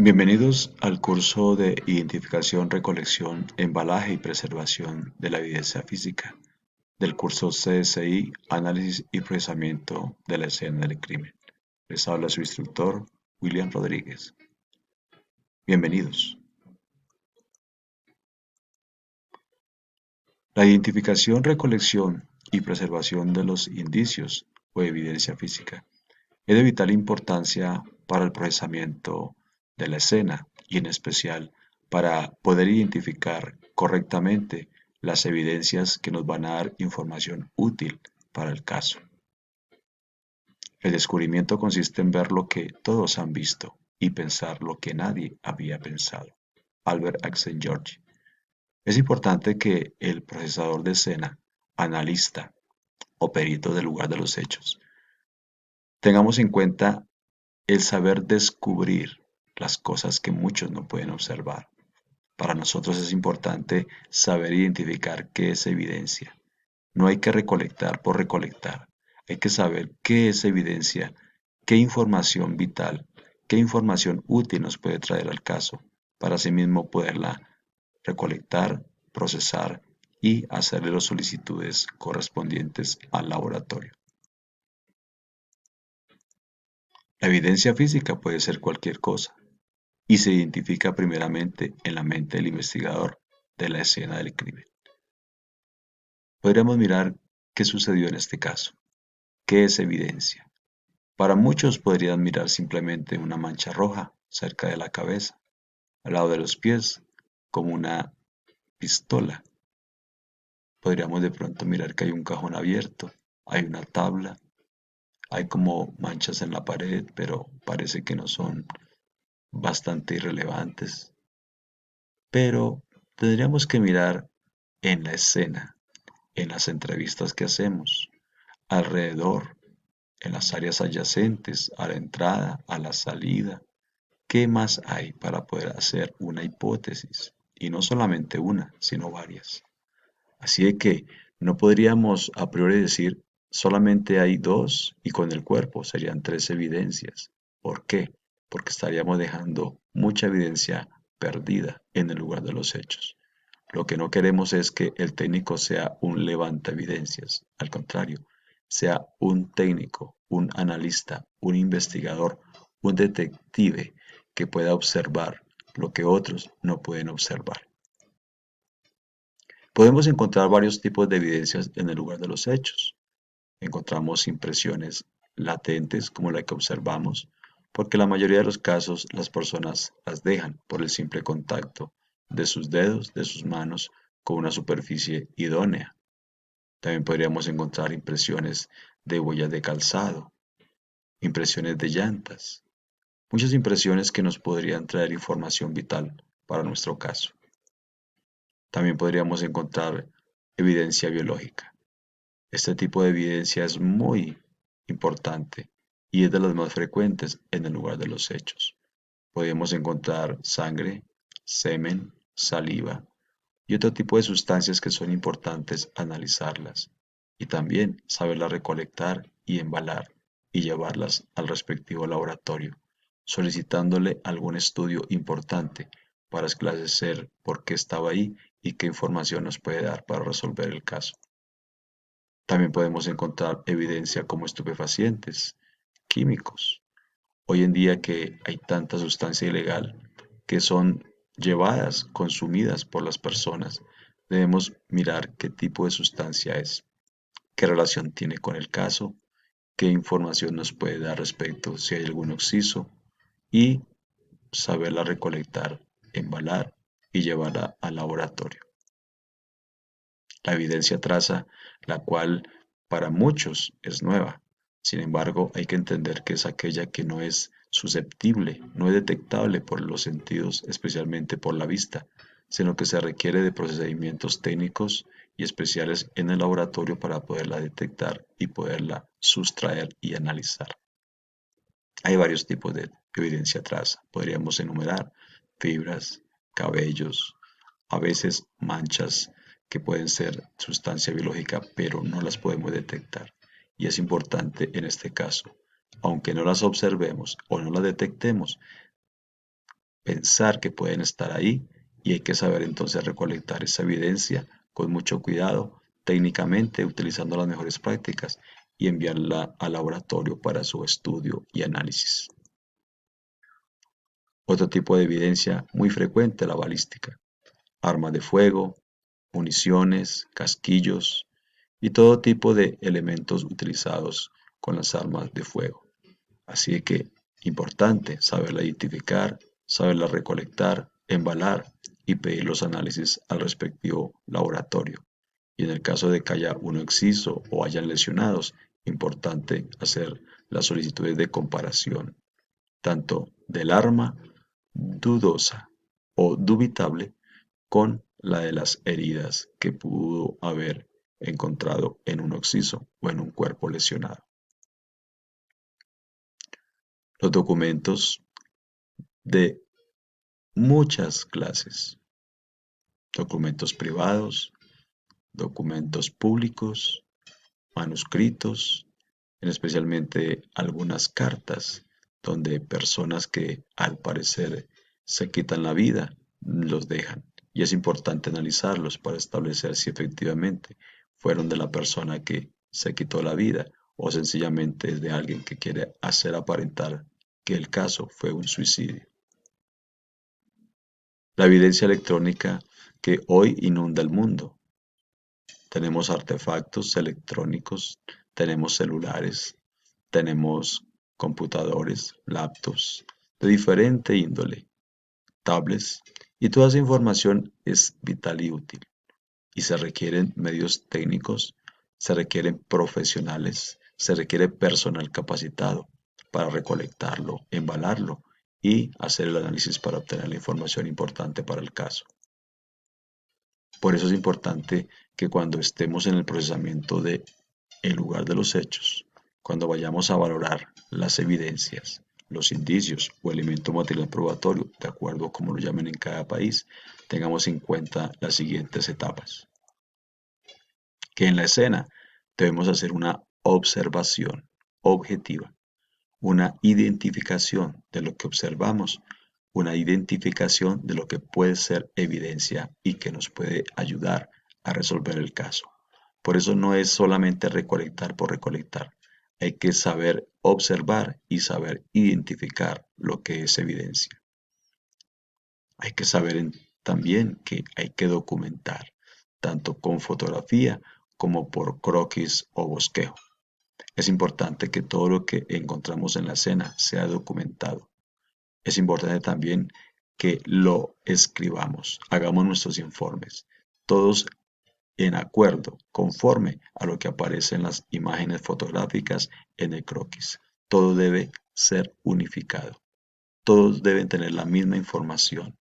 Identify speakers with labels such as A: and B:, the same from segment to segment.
A: Bienvenidos al curso de Identificación, Recolección, Embalaje y Preservación de la Evidencia Física del curso CSI, Análisis y Procesamiento de la Escena del Crimen. Les habla su instructor, William Rodríguez. Bienvenidos. La identificación, recolección y preservación de los indicios o evidencia física es de vital importancia para el procesamiento de la escena y en especial para poder identificar correctamente las evidencias que nos van a dar información útil para el caso. El descubrimiento consiste en ver lo que todos han visto y pensar lo que nadie había pensado. Albert Axel George. Es importante que el procesador de escena, analista o perito del lugar de los hechos, tengamos en cuenta el saber descubrir las cosas que muchos no pueden observar. Para nosotros es importante saber identificar qué es evidencia. No hay que recolectar por recolectar. Hay que saber qué es evidencia, qué información vital, qué información útil nos puede traer al caso, para asimismo poderla recolectar, procesar y hacerle las solicitudes correspondientes al laboratorio. La evidencia física puede ser cualquier cosa, y se identifica primeramente en la mente del investigador de la escena del crimen. Podríamos mirar qué sucedió en este caso. ¿Qué es evidencia? Para muchos podrían mirar simplemente una mancha roja cerca de la cabeza, al lado de los pies, como una pistola. Podríamos de pronto mirar que hay un cajón abierto, hay una tabla, hay como manchas en la pared, pero parece que no son bastante irrelevantes. Pero tendríamos que mirar en la escena, en las entrevistas que hacemos, alrededor, en las áreas adyacentes, a la entrada, a la salida. ¿Qué más hay para poder hacer una hipótesis? Y no solamente una, sino varias. Así de que no podríamos a priori decir solamente hay dos y con el cuerpo serían tres evidencias. ¿Por qué? Porque estaríamos dejando mucha evidencia perdida en el lugar de los hechos. Lo que no queremos es que el técnico sea un levanta evidencias, al contrario, sea un técnico, un analista, un investigador, un detective que pueda observar lo que otros no pueden observar. Podemos encontrar varios tipos de evidencias en el lugar de los hechos. Encontramos impresiones latentes como la que observamos, porque la mayoría de los casos las personas las dejan por el simple contacto de sus dedos, de sus manos, con una superficie idónea. También podríamos encontrar impresiones de huellas de calzado, impresiones de llantas, muchas impresiones que nos podrían traer información vital para nuestro caso. También podríamos encontrar evidencia biológica. Este tipo de evidencia es muy importante y es de las más frecuentes en el lugar de los hechos. Podemos encontrar sangre, semen, saliva y otro tipo de sustancias que son importantes analizarlas y también saberlas recolectar y embalar y llevarlas al respectivo laboratorio, solicitándole algún estudio importante para esclarecer por qué estaba ahí y qué información nos puede dar para resolver el caso. También podemos encontrar evidencia como estupefacientes, químicos. Hoy en día que hay tanta sustancia ilegal que son llevadas, consumidas por las personas, debemos mirar qué tipo de sustancia es, qué relación tiene con el caso, qué información nos puede dar respecto si hay algún oxiso y saberla recolectar, embalar y llevarla al laboratorio. La evidencia traza, la cual para muchos es nueva. Sin embargo, hay que entender que es aquella que no es susceptible, no es detectable por los sentidos, especialmente por la vista, sino que se requiere de procedimientos técnicos y especiales en el laboratorio para poderla detectar y poderla sustraer y analizar. Hay varios tipos de evidencia traza. Podríamos enumerar fibras, cabellos, a veces manchas que pueden ser sustancia biológica, pero no las podemos detectar. Y es importante en este caso, aunque no las observemos o no las detectemos, pensar que pueden estar ahí y hay que saber entonces recolectar esa evidencia con mucho cuidado, técnicamente utilizando las mejores prácticas y enviarla al laboratorio para su estudio y análisis. Otro tipo de evidencia muy frecuente, la balística. Armas de fuego, municiones, casquillos y todo tipo de elementos utilizados con las armas de fuego. Así que, importante saberla identificar, saberla recolectar, embalar y pedir los análisis al respectivo laboratorio. Y en el caso de que haya uno exciso o hayan lesionados, importante hacer las solicitudes de comparación, tanto del arma dudosa o dubitable con la de las heridas que pudo haber encontrado en un occiso o en un cuerpo lesionado. Los documentos de muchas clases, documentos privados, documentos públicos, manuscritos, especialmente algunas cartas donde personas que al parecer se quitan la vida los dejan. Y es importante analizarlos para establecer si efectivamente fueron de la persona que se quitó la vida o sencillamente es de alguien que quiere hacer aparentar que el caso fue un suicidio. La evidencia electrónica que hoy inunda el mundo. Tenemos artefactos electrónicos, tenemos celulares, tenemos computadores, laptops de diferente índole, tablets, y toda esa información es vital y útil. Y se requieren medios técnicos, se requieren profesionales, se requiere personal capacitado para recolectarlo, embalarlo y hacer el análisis para obtener la información importante para el caso. Por eso es importante que cuando estemos en el procesamiento de el lugar de los hechos, cuando vayamos a valorar las evidencias, los indicios o elemento material probatorio, de acuerdo a como lo llamen en cada país, tengamos en cuenta las siguientes etapas. Que en la escena debemos hacer una observación objetiva, una identificación de lo que observamos, una identificación de lo que puede ser evidencia y que nos puede ayudar a resolver el caso. Por eso no es solamente recolectar por recolectar. Hay que saber observar y saber identificar lo que es evidencia. Hay que saber también que hay que documentar, tanto con fotografía como por croquis o bosquejo. Es importante que todo lo que encontramos en la escena sea documentado. Es importante también que lo escribamos, hagamos nuestros informes, todos en acuerdo, conforme a lo que aparece en las imágenes fotográficas en el croquis. Todo debe ser unificado. Todos deben tener la misma información.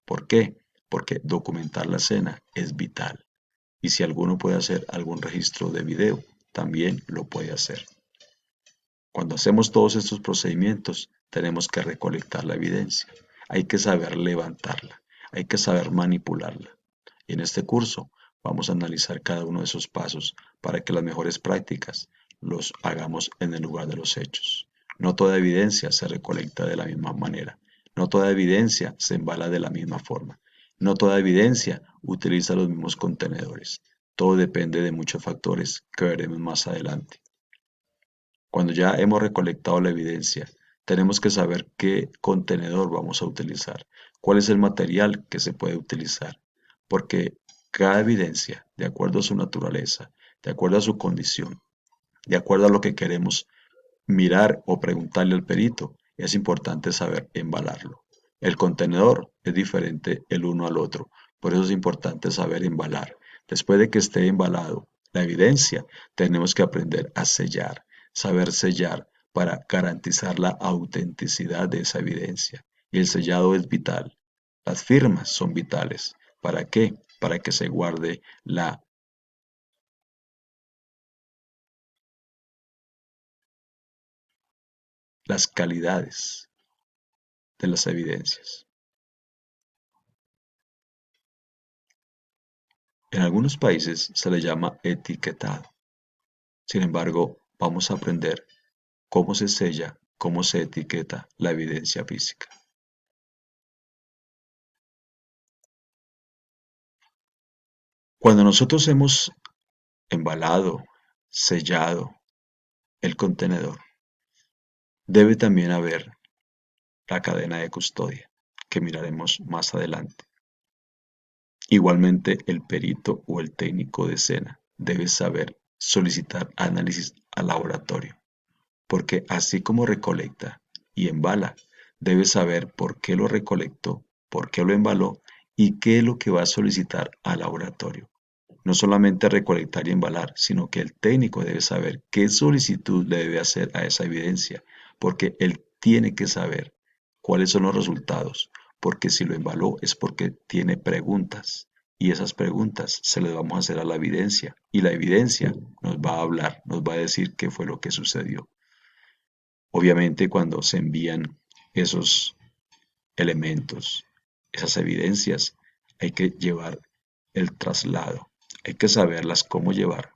A: ¿Por qué? Porque documentar la escena es vital. Y si alguno puede hacer algún registro de video, también lo puede hacer. Cuando hacemos todos estos procedimientos, tenemos que recolectar la evidencia. Hay que saber levantarla, hay que saber manipularla. Y en este curso vamos a analizar cada uno de esos pasos para que las mejores prácticas los hagamos en el lugar de los hechos. No toda evidencia se recolecta de la misma manera. No toda evidencia se embala de la misma forma. No toda evidencia utiliza los mismos contenedores. Todo depende de muchos factores que veremos más adelante. Cuando ya hemos recolectado la evidencia, tenemos que saber qué contenedor vamos a utilizar, cuál es el material que se puede utilizar, porque cada evidencia, de acuerdo a su naturaleza, de acuerdo a su condición, de acuerdo a lo que queremos mirar o preguntarle al perito, es importante saber embalarlo. El contenedor es diferente el uno al otro, por eso es importante saber embalar. Después de que esté embalado la evidencia, tenemos que aprender a sellar, saber sellar para garantizar la autenticidad de esa evidencia. Y el sellado es vital. Las firmas son vitales. ¿Para qué? Para que se guarde las calidades de las evidencias. En algunos países se le llama etiquetado. Sin embargo, vamos a aprender cómo se sella, cómo se etiqueta la evidencia física. Cuando nosotros hemos embalado, sellado el contenedor, debe también haber la cadena de custodia, que miraremos más adelante. Igualmente, el perito o el técnico de escena debe saber solicitar análisis al laboratorio, porque así como recolecta y embala, debe saber por qué lo recolectó, por qué lo embaló y qué es lo que va a solicitar al laboratorio. No solamente recolectar y embalar, sino que el técnico debe saber qué solicitud le debe hacer a esa evidencia, porque él tiene que saber cuáles son los resultados, porque si lo embaló es porque tiene preguntas y esas preguntas se las vamos a hacer a la evidencia y la evidencia nos va a hablar, nos va a decir qué fue lo que sucedió. Obviamente cuando se envían esos elementos, esas evidencias, hay que llevar el traslado, hay que saberlas cómo llevar,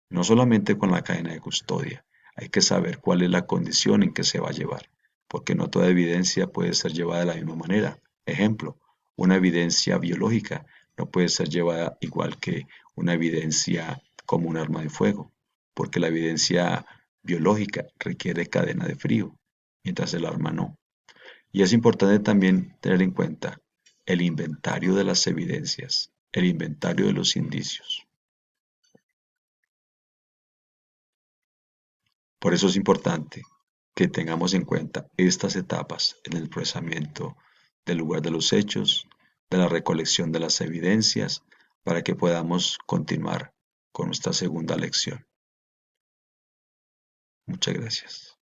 A: no solamente con la cadena de custodia, hay que saber cuál es la condición en que se va a llevar, porque no toda evidencia puede ser llevada de la misma manera. Ejemplo, una evidencia biológica no puede ser llevada igual que una evidencia como un arma de fuego, porque la evidencia biológica requiere cadena de frío, mientras el arma no. Y es importante también tener en cuenta el inventario de las evidencias, el inventario de los indicios. Por eso es importante que tengamos en cuenta estas etapas en el procesamiento del lugar de los hechos, de la recolección de las evidencias, para que podamos continuar con nuestra segunda lección. Muchas gracias.